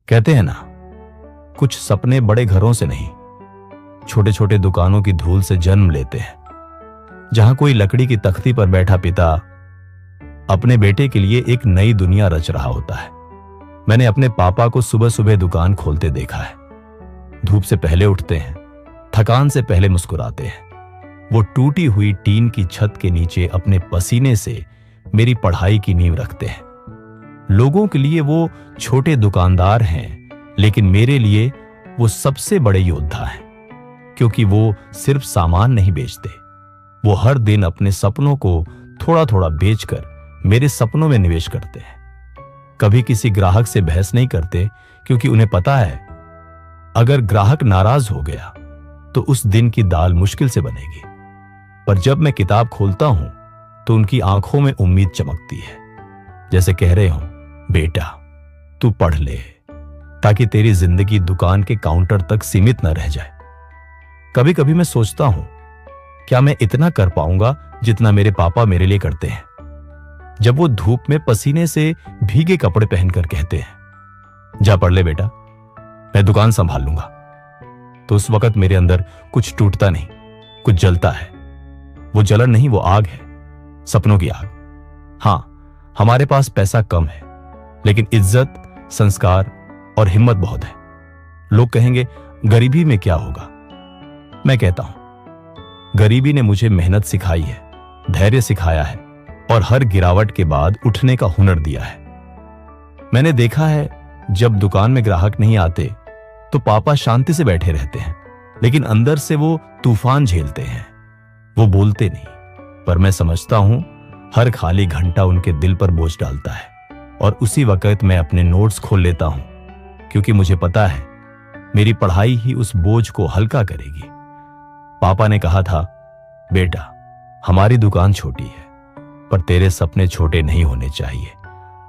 कहते हैं ना, कुछ सपने बड़े घरों से नहीं, छोटे छोटे दुकानों की धूल से जन्म लेते हैं, जहां कोई लकड़ी की तख्ती पर बैठा पिता अपने बेटे के लिए एक नई दुनिया रच रहा होता है। मैंने अपने पापा को सुबह सुबह दुकान खोलते देखा है। धूप से पहले उठते हैं, थकान से पहले मुस्कुराते हैं। वो टूटी हुई टीन की छत के नीचे अपने पसीने से मेरी पढ़ाई की नींव रखते हैं। लोगों के लिए वो छोटे दुकानदार हैं, लेकिन मेरे लिए वो सबसे बड़े योद्धा हैं, क्योंकि वो सिर्फ सामान नहीं बेचते, वो हर दिन अपने सपनों को थोड़ा थोड़ा बेचकर मेरे सपनों में निवेश करते हैं। कभी किसी ग्राहक से बहस नहीं करते, क्योंकि उन्हें पता है अगर ग्राहक नाराज हो गया तो उस दिन की दाल मुश्किल से बनेगी। पर जब मैं किताब खोलता हूं तो उनकी आंखों में उम्मीद चमकती है, जैसे कह रहे हो, बेटा तू पढ़ ले, ताकि तेरी जिंदगी दुकान के काउंटर तक सीमित न रह जाए। कभी कभी मैं सोचता हूं, क्या मैं इतना कर पाऊंगा जितना मेरे पापा मेरे लिए करते हैं? जब वो धूप में पसीने से भीगे कपड़े पहनकर कहते हैं, जा पढ़ ले बेटा, मैं दुकान संभाल लूंगा, तो उस वक्त मेरे अंदर कुछ टूटता नहीं, कुछ जलता है। वो जलन नहीं, वो आग है, सपनों की आग। हां, हमारे पास पैसा कम है, लेकिन इज्जत, संस्कार और हिम्मत बहुत है। लोग कहेंगे गरीबी में क्या होगा? मैं कहता हूं, गरीबी ने मुझे मेहनत सिखाई है, धैर्य सिखाया है और हर गिरावट के बाद उठने का हुनर दिया है। मैंने देखा है, जब दुकान में ग्राहक नहीं आते तो पापा शांति से बैठे रहते हैं, लेकिन अंदर से वो तूफान झेलते हैं। वो बोलते नहीं, पर मैं समझता हूं हर खाली घंटा उनके दिल पर बोझ डालता है। और उसी वक्त मैं अपने नोट्स खोल लेता हूं, क्योंकि मुझे पता है मेरी पढ़ाई ही उस बोझ को हल्का करेगी। पापा ने कहा था, बेटा हमारी दुकान छोटी है, पर तेरे सपने छोटे नहीं होने चाहिए।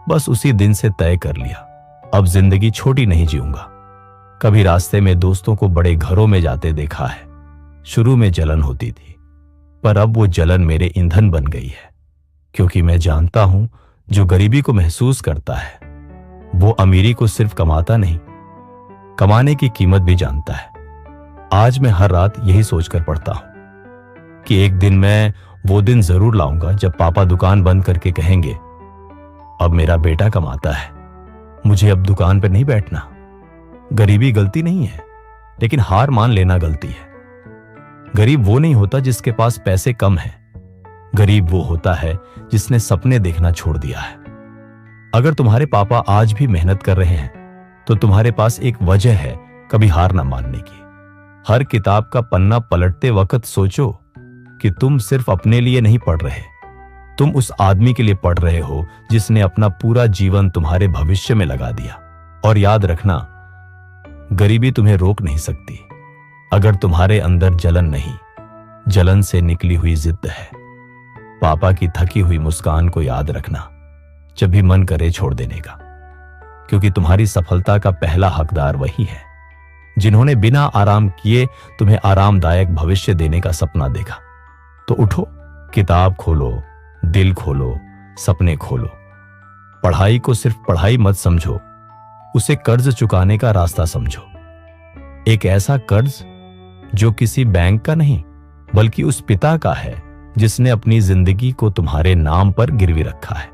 बस उसी दिन से तय कर लिया, अब जिंदगी छोटी नहीं जीऊंगा। कभी रास्ते में दोस्तों को बड़े घरों में जाते देखा है। शुरू में जलन होती थी, पर अब वो जलन मेरे ईंधन बन गई है, क्योंकि मैं जानता हूं जो गरीबी को महसूस करता है वो अमीरी को सिर्फ कमाता नहीं, कमाने की कीमत भी जानता है। आज मैं हर रात यही सोचकर पढ़ता हूं कि एक दिन मैं वो दिन जरूर लाऊंगा जब पापा दुकान बंद करके कहेंगे, अब मेरा बेटा कमाता है, मुझे अब दुकान पर नहीं बैठना। गरीबी गलती नहीं है, लेकिन हार मान लेना गलती है। गरीब वो नहीं होता जिसके पास पैसे कम हैं, गरीब वो होता है जिसने सपने देखना छोड़ दिया है। अगर तुम्हारे पापा आज भी मेहनत कर रहे हैं तो तुम्हारे पास एक वजह है कभी हार ना मानने की। हर किताब का पन्ना पलटते वक्त सोचो कि तुम सिर्फ अपने लिए नहीं पढ़ रहे, तुम उस आदमी के लिए पढ़ रहे हो जिसने अपना पूरा जीवन तुम्हारे भविष्य में लगा दिया। और याद रखना, गरीबी तुम्हें रोक नहीं सकती अगर तुम्हारे अंदर जलन नहीं, जलन से निकली हुई जिद है। पापा की थकी हुई मुस्कान को याद रखना जब भी मन करे छोड़ देने का, क्योंकि तुम्हारी सफलता का पहला हकदार वही है जिन्होंने बिना आराम किए तुम्हें आरामदायक भविष्य देने का सपना देखा। तो उठो, किताब खोलो, दिल खोलो, सपने खोलो। पढ़ाई को सिर्फ पढ़ाई मत समझो, उसे कर्ज चुकाने का रास्ता समझो। एक ऐसा कर्ज जो किसी बैंक का नहीं, बल्कि उस पिता का है जिसने अपनी जिंदगी को तुम्हारे नाम पर गिरवी रखा है।